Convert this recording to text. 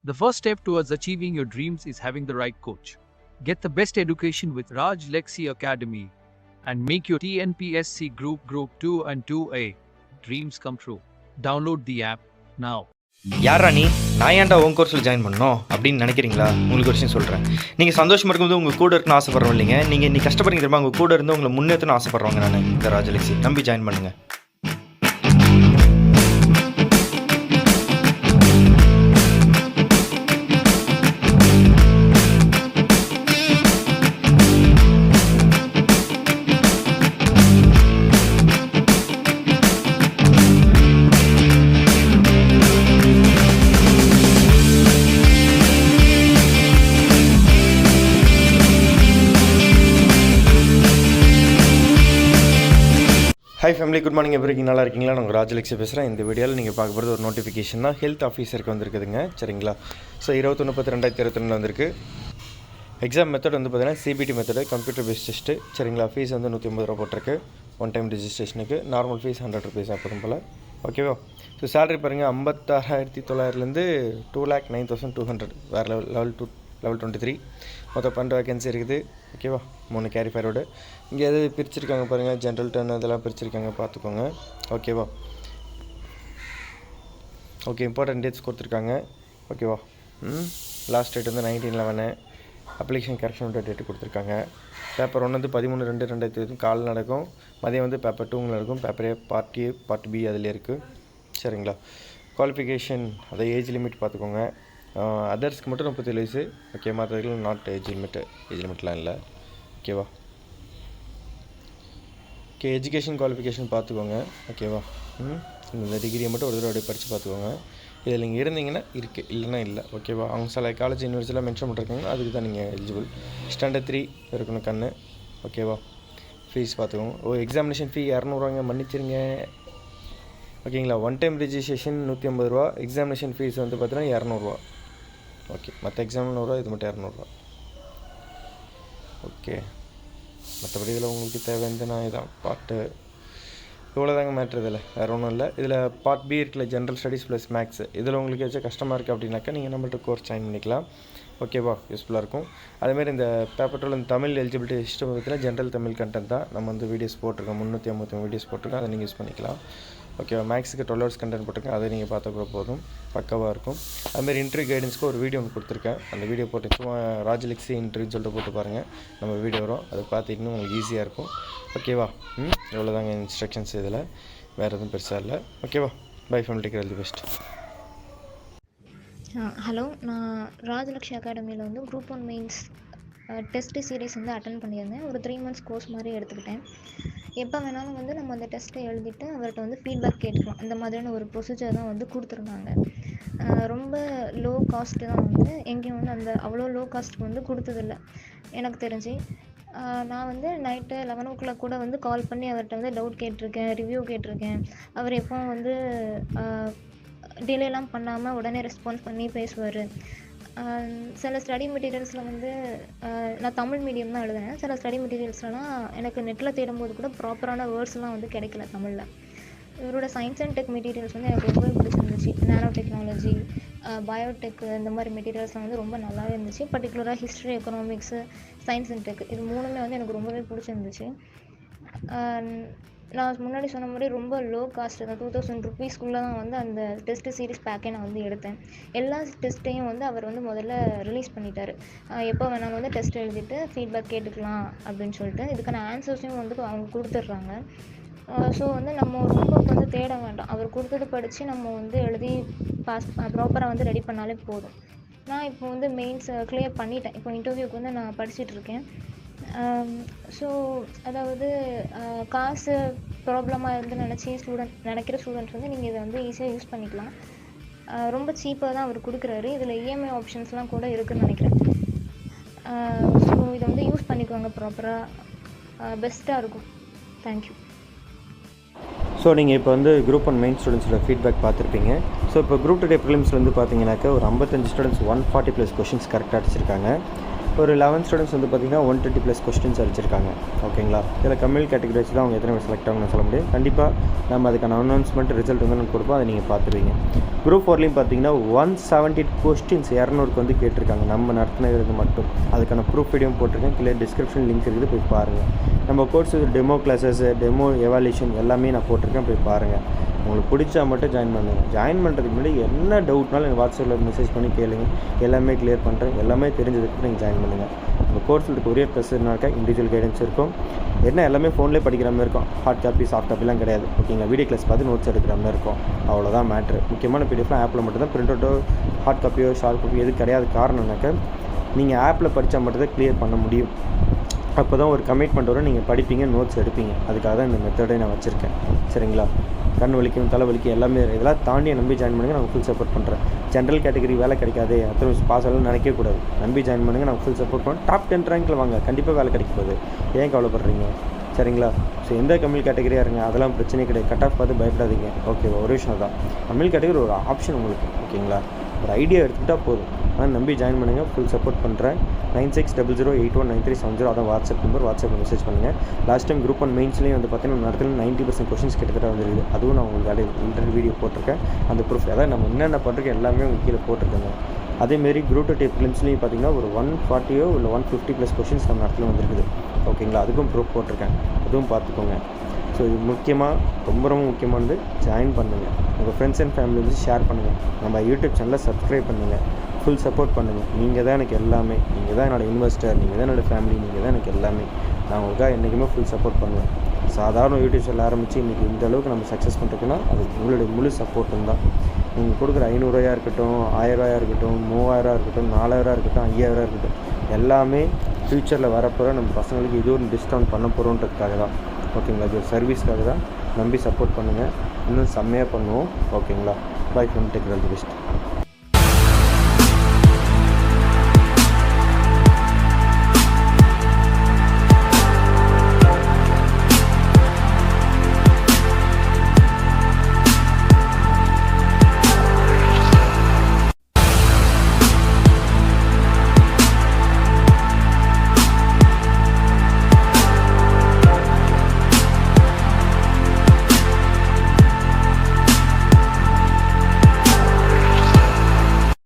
The first step towards achieving your dreams is having the right coach. Get the best education with RAJLAKSI Academy and make your Tnpsc Group 2 and 2A dreams come true. Download the app now. யாரா நான் ஏன்டா உன் கோர்ஸில் join பண்ணணும் அப்படின்னு நினைக்கிறீங்களா? உங்களுக்கு ஒரு விஷயம் சொல்கிறேன். நீங்கள் சந்தோஷமாக இருக்கும்போது உங்கள் கூட இருக்குன்னு ஆசைப்பட்றோம் இல்லைங்க. நீங்கள் இன்னைக்கு கஷ்டப்படுறீங்க தெரியுமா? உங்கள் கூட இருந்து உங்களை முன்னேற்றணும் ஆசைப்பட்றவங்க நான் இந்த ராஜலக்ஷ்மி நம்பி ஜாயின் பண்ணுங்கள். Hi family, good morning. எப்படி இருக்கீங்க? நல்லா இருக்கீங்களா? நான் ராஜலக்ஷ்மி பேசுகிறேன். இந்த வீடியோவில் நீங்கள் பார்க்க போகிறது ஒரு நோட்டிஃபிகேஷன் தான். ஹெல்த் ஆஃபீஸருக்கு வந்திருக்குதுங்க. சரிங்களா? ஸோ 21/10/2021 வந்திருக்கு. எக்ஸாம் மெத்தட் வந்து பார்த்தீங்கன்னா CBT method, computer based test. சரிங்களா? ஃபீஸ் வந்து 150 ரூபா போட்டிருக்கு. ஒன் டைம் ரிஜிஸ்ட்ரேஷனுக்கு. நார்மல் ஃபீஸ் 100 ருபீஸ் அப்போதும் போல். ஓகேவா? ஸோ சேலரி பாருங்கள், 56,900 2,09,200. வேறு லெவல் 23. மொத்தம் 12 வேகன்சி இருக்குது. ஓகேவா? 3 கேரி ஃபைரோடு. இங்கே எது பிரிச்சிருக்காங்க பாருங்கள், ஜென்ரல் டர்ன் அதெல்லாம் பிரிச்சிருக்காங்க, பார்த்துக்கோங்க. ஓகேவா? ஓகே, இம்பார்ட்டன்ட் டேட்ஸ் கொடுத்துருக்காங்க. ஓகேவா? லாஸ்ட் டேட் வந்து 19/11. அப்ளிகேஷன் கரெக்ஷன் டேட்டு கொடுத்துருக்காங்க. பேப்பர் 1 வந்து 13/2/2020 கால் நடக்கும். மதியம் வந்து பேப்பர் 2 நடக்கும். Paper A part A part B அதில் இருக்குது. சரிங்களா? குவாலிஃபிகேஷன் அதை ஏஜ் லிமிட் பார்த்துக்கோங்க. அதர்ஸ்க்கு மட்டும் 37 வயசு. ஓகே, மற்றவர்களும் நாட் ஏஜ் லிமிட்லாம் இல்லை. ஓகேவா? ஓகே, எஜுகேஷன் குவாலிஃபிகேஷன் பார்த்துக்கோங்க. ஓகேவா? இந்த டிகிரியை மட்டும் ஒரு தடவை அப்படியே படித்து பார்த்துக்கோங்க. இதில் நீங்கள் இருந்தீங்கன்னா இருக்குது, இல்லைன்னா இல்லை. ஓகேவா? அவங்க சில காலேஜ் யூனிவர்சிட்டிலாம் மென்ஷன் பண்ணிருக்காங்க, அதுக்கு தான் நீங்கள் எலிஜிபிள். ஸ்டாண்டர்ட் 3 இருக்கணும் கண்ணு. ஓகேவா? ஃபீஸ் பார்த்துக்கோங்க. எக்ஸாமினேஷன் ஃபீ 200 மன்னிச்சிருங்க. ஓகேங்களா? ஒன் டைம் ரிஜிஸ்ட்ரேஷன் 150 ரூபா. எக்ஸாமினேஷன் ஃபீஸ் வந்து பார்த்தீங்கன்னா 200 ஓகே, மற்ற எக்ஸாம் 100 இது மட்டும் 200. ஓகே, மற்றபடி இதில் உங்களுக்கு தேவையான நான் இதான் பாட்டு இவ்வளோதாங்க மேட்ரு. இதில் வேறு ஒன்றும் இல்லை. இதில் பார்ட் பி இருக்குல்ல, ஜென்ரல் ஸ்டடீஸ் ப்ளஸ் மேக்ஸ். இதில் உங்களுக்கு ஏதாச்சும் கஷ்டமாக இருக்குது அப்படின்னாக்கா நீங்கள் நம்மள்ட்ட கோர்ஸ் ஜாயின் பண்ணிக்கலாம். ஓகேவா? யூஸ்ஃபுல்லாக இருக்கும். அதேமாதிரி இந்த பேப்பர் 2 இந்த தமிழ் எலிஜிபிலிட்டி சிஸ்டம் பார்த்தீங்கன்னா ஜென்ரல் தமிழ் கண்டென்ட் தான். நம்ம வந்து வீடியோஸ் போட்டிருக்கோம், 353 வீடியோஸ் போட்டிருக்கோம். அதை நீங்கள் யூஸ் பண்ணிக்கலாம். ஓகேவா? மேக்ஸுக்கு 12 ஹவர்ஸ் கண்டென்ட் போட்டிருக்கேன், அதை நீங்கள் பார்த்தா கூட போதும், பக்காவாக இருக்கும். அதுமாதிரி இன்டர்வியூ கைடன்ஸ்க்கு ஒரு வீடியோ ஒன்று கொடுத்துருக்கேன். அந்த வீடியோ போட்டு சும்மா ராஜலக்ஷ்மி இன்டர்வியூன்னு சொல்லிட்டு போட்டு பாருங்கள், நம்ம வீடியோ வரும். அதை பார்த்துக்கிட்டு உங்களுக்கு ஈஸியாக இருக்கும். ஓகேவா? இவ்வளோதாங்க இன்ஸ்ட்ரக்ஷன்ஸ். இதில் வேறு எதுவும் பெருசாக இல்லை. ஓகேவா? Bye family, take care, all the best. Hello, நான் ராஜலக்ஷ்மி அகாடமியில் வந்து குரூப் 1 மெயின்ஸ் டெஸ்ட்டு சீரீஸ் வந்து அட்டன் பண்ணியிருந்தேன். ஒரு 3 months கோர்ஸ் மாதிரி எடுத்துக்கிட்டேன். எப்போ வேணாலும் வந்து நம்ம அந்த டெஸ்ட்டை எழுதிட்டு அவர்கிட்ட வந்து ஃபீட்பேக் கேட்டுக்கலாம். இந்த மாதிரியான ஒரு ப்ரொசீஜர் தான் வந்து கொடுத்துருந்தாங்க. ரொம்ப லோ காஸ்ட்டு தான் வந்து எங்கேயும் வந்து அந்த அவ்வளோ லோ காஸ்ட்டுக்கு வந்து கொடுத்ததில்ல எனக்கு தெரிஞ்சு. நான் வந்து நைட்டு 11 o'clock கூட வந்து கால் பண்ணி அவர்கிட்ட வந்து டவுட் கேட்டிருக்கேன், ரிவ்யூ கேட்டிருக்கேன். அவர் எப்போவும் வந்து டிலேலாம் பண்ணாமல் உடனே ரெஸ்பான்ஸ் பண்ணி பேசுவார். சில ஸ்டடி மெட்டீரியல்ஸில் வந்து நான் தமிழ் மீடியம் தான் எழுதினேன். சில ஸ்டடி மெட்டீரியல்ஸ்லாம் எனக்கு நெட்டில் தேடும்போது கூட ப்ராப்பரான வேர்ட்ஸ்லாம் வந்து கிடைக்கல தமிழில். இவரோட சயின்ஸ் அண்ட் டெக் மெட்டீரியல்ஸ் வந்து எனக்கு ரொம்பவே பிடிச்சிருந்துச்சு. நானோ டெக்னாலஜி, பயோடெக், இந்த மாதிரி மெட்டீரியல்ஸ்லாம் வந்து ரொம்ப நல்லாவே இருந்துச்சு. பர்டிகுலராக history, economics, science and tech இது 3மே வந்து எனக்கு ரொம்பவே பிடிச்சிருந்துச்சு. நான் முன்னாடி சொன்ன மாதிரி ரொம்ப லோ காஸ்ட்டு தான், 2000 ருபீஸ்க்குள்ளே தான் வந்து அந்த டெஸ்ட்டு சீரிஸ் பேக்கே நான் வந்து எடுத்தேன். எல்லா டெஸ்ட்டையும் வந்து அவர் வந்து முதல்ல ரிலீஸ் பண்ணிட்டார். எப்போ வேணாலும் வந்து டெஸ்ட் எழுதிட்டு ஃபீட்பேக் கேட்டுக்கலாம் அப்படின்னு சொல்லிட்டு இதுக்கான ஆன்சர்ஸையும் வந்து அவங்க கொடுத்துட்றாங்க. ஸோ வந்து நம்ம ரொம்ப வந்து தேட வேண்டாம். அவர் கொடுத்தது படித்து நம்ம வந்து எழுதி பாஸ் ப்ராப்பராக வந்து ரெடி பண்ணாலே போதும். நான் இப்போ வந்து மெயின்ஸ் கிளியர் பண்ணிட்டேன். இப்போ இன்டர்வியூக்கு வந்து நான் படிச்சுட்ருக்கேன். ஸோ அதாவது காசு ப்ராப்ளமாக இருந்து நினைக்கிற ஸ்டூடெண்ட்ஸ் வந்து நீங்கள் இதை வந்து ஈஸியாக யூஸ் பண்ணிக்கலாம். ரொம்ப சீப்பாக தான் அவர் கொடுக்குறாரு. இதில் இஎம்ஐ ஆப்ஷன்ஸ்லாம் கூட இருக்குதுன்னு நினைக்கிறேன். ஸோ இதை வந்து யூஸ் பண்ணிக்கோங்க, ப்ராப்பராக பெஸ்ட்டாக இருக்கும். தேங்க்யூ. ஸோ நீங்கள் இப்போ வந்து குரூப் 1 மெயின் ஸ்டூடெண்ட்ஸோட ஃபீட்பேக் பார்த்துருப்பீங்க. ஸோ இப்போ குரூப் 2 ப்ரிலிம்ஸ் வந்து பார்த்தீங்கன்னாக்கா ஒரு 55 ஸ்டூடெண்ட்ஸ் 140+ கொஷின்ஸ் கரெக்டாக அடிச்சிருக்காங்க. ஒரு 11 ஸ்டூடெண்ட்ஸ் வந்து பார்த்திங்கன்னா 120+ கொஸ்டின்ஸ் அடிச்சிருக்காங்க. ஓகேங்களா? இதில் கம்யூனல் கேட்டகரி வச்சு தான் அவங்க எத்தனை பேர் செலக்ட் ஆகணும்னு சொல்ல முடியும். கண்டிப்பாக நம்ம அதுக்கான அனௌன்ஸ்மெண்ட் ரிசல்ட் வந்து நம்ம கொடுப்போம், அதை நீங்கள் பார்த்துருவீங்க. குரூப் 4லையும் பார்த்தீங்கன்னா 170 கொஸ்டின்ஸ் 200க்கு வந்து கேட்டிருக்காங்க, நம்ம நடத்தினது மட்டும். அதுக்கான ப்ரூஃப் வீடியோ போட்டிருக்கேன், கீழே டிஸ்கிரிப்ஷன் லிங்க் இருக்குது, போய் பாருங்கள். நம்ம course demo classes, demo evaluation எல்லாமே நான் போட்டிருக்கேன், போய் பாருங்கள். உங்களுக்கு பிடிச்சா மட்டும் ஜாயின் பண்ணுங்கள். ஜாயின் பண்ணுறதுக்கு முன்னாடி என்ன டவுட்னாலும் எனக்கு வாட்ஸ்அப்பில் மெசேஜ் பண்ணி கேளுங்க, எல்லாமே கிளியர் பண்ணுறேன். எல்லாமே தெரிஞ்சதுக்கு நீங்கள் ஜாயின் பண்ணுங்கள். உங்கள் கோர்ஸில் கொரியர் ப்ளஸ்னாக்கா இண்டிவிஜுவல் கைடன்ஸ் இருக்கும். என்ன எல்லாமே ஃபோன்லேயே படிக்கிற மாதிரி இருக்கும், ஹார்ட் காப்பி சாஃப்ட் காப்பிலாம் கிடையாது. ஓகேங்களா? வீடியோ கிளாஸ் பார்த்து நோட்ஸ் எடுக்கிற மாதிரி இருக்கும், அவ்வளோதான் மேட்ரு. முக்கியமான பிடிஎஃப்லாம் ஆப்பில் மட்டும் தான், பிரிண்ட் அவுட்டோ ஹார்ட் காப்பியோ ஷார்ட் காப்பியோ எது கிடையாது. காரணம்னாக்கா நீங்கள் ஆப்பில் படித்தா மட்டும் தான் கிளியர் பண்ண முடியும். அப்போ தான் ஒரு கமிட்மெண்ட் வரும், நீங்கள் படிப்பீங்க, நோட்ஸ் எடுப்பீங்க. அதுக்காக தான் இந்த மெத்தடை நான் வச்சுருக்கேன். சரிங்களா? கண் வலிக்கும், தலை வலிக்கும், எல்லாமே இதெல்லாம் தாண்டி நம்பி ஜாயின் பண்ணுங்கள், நான் ஃபுல் சப்போர்ட் பண்ணுறேன். ஜென்ரல் கேட்டகரி வேலை கிடைக்காது, அத்தனை பாஸ் ஆகலாம் நினைக்கவே கூடாது. நம்பி ஜாயின் பண்ணுங்கள், நான் ஃபுல் சப்போர்ட் பண்ணுறேன். டாப் 10 ரேங்கில் வாங்க, கண்டிப்பாக வேலை கிடைக்க போகுது. ஏன் கவலைப்படுறீங்க? சரிங்களா? ஸோ எந்த கம்யூனல் கேட்டகரியாக இருங்க, அதெல்லாம் பிரச்சனையே கிடையாது. கட் ஆஃப் பார்த்து பயப்படாதீங்க. ஓகேவா? ஒரு விஷயம் தான், கம்யூனல் கேட்டகரி ஒரு ஆப்ஷன் உங்களுக்கு. ஓகேங்களா? ஒரு ஐடியா எடுத்துக்கிட்டால் போதும். ஆனால் நம்பி ஜாயின் பண்ணுங்கள், ஃபுல் சப்போர்ட் பண்ணுறேன். 9600819370 அதான் வாட்ஸ்அப் நம்பர். வாட்ஸ்அப்பில் மெசேஜ் பண்ணுங்கள். லாஸ்ட் டைம் குரூப் 1 மெயின்ஸ்லேயும் வந்து பார்த்தீங்கன்னா நடத்துல 90% கொஷின்ஸ் கிட்டத்தட்ட வந்துருக்குது. அதுவும் நான் உங்களுக்கு இன்டர்வியூ வீடியோ போட்டிருக்கேன், அந்த ப்ரூஃப். அதாவது நம்ம என்னென்ன பண்ணுறோம் எல்லாமே உங்களுக்கு கீழே போட்டிருக்கேங்க. அதேமாரி குரூப் 2 ப்ரிலிம்ஸ்லேயும் பார்த்தீங்கன்னா ஒரு 140 இல்லை 150+ கொஷின்ஸ் நம்ம நடத்துல வந்துருக்குது. ஓகேங்களா? அதுக்கும் ப்ரூஃப் போட்டிருக்கேன், அதுவும் பார்த்துக்கோங்க. ஸோ இது முக்கியமாக, ரொம்ப ரொம்ப முக்கியமானது, ஜாயின் பண்ணுங்கள். உங்கள் ஃப்ரெண்ட்ஸ் அண்ட் ஃபேமிலி வந்து ஷேர் பண்ணுங்கள். நம்ம யூடியூப் சேனலை சப்ஸ்கிரைப் பண்ணுங்கள், ஃபுல் சப்போர்ட் பண்ணுங்கள். நீங்கள் தான் எனக்கு எல்லாமே, நீங்கள் தான் என்னோடய இன்வெஸ்டர், நீங்கள் தான் என்னோடய ஃபேமிலி, நீங்கள் தான் எனக்கு எல்லாமே. நான் உங்களுக்காக என்றைக்குமே ஃபுல் சப்போர்ட் பண்ணுவேன். சாதாரண யூடியூப் சேனல் ஆரம்பித்து இன்றைக்கி இந்த அளவுக்கு நம்ம சக்ஸஸ் பண்ணுறதுக்குன்னா அது உங்களுடைய முழு சப்போர்ட்டும் தான். நீங்கள் கொடுக்குற 500 ரூபாயா இருக்கட்டும், 1000 ரூபாயா இருக்கட்டும், 3000 இருக்கட்டும், 4000 இருக்கட்டும், 5000 இருக்கட்டும், எல்லாமே ஃப்யூச்சரில் வரப்போகிற நம்ம பசங்களுக்கு இது ஒரு டிஸ்கவுண்ட் பண்ண போகிறோன்றதுக்காக தான். ஓகேங்களா? இது ஒரு சர்வீஸ்க்காக தான். நம்பி சப்போர்ட் பண்ணுங்கள், இன்னும் செம்மையாக பண்ணுவோம். ஓகேங்களா? By from tech all the best.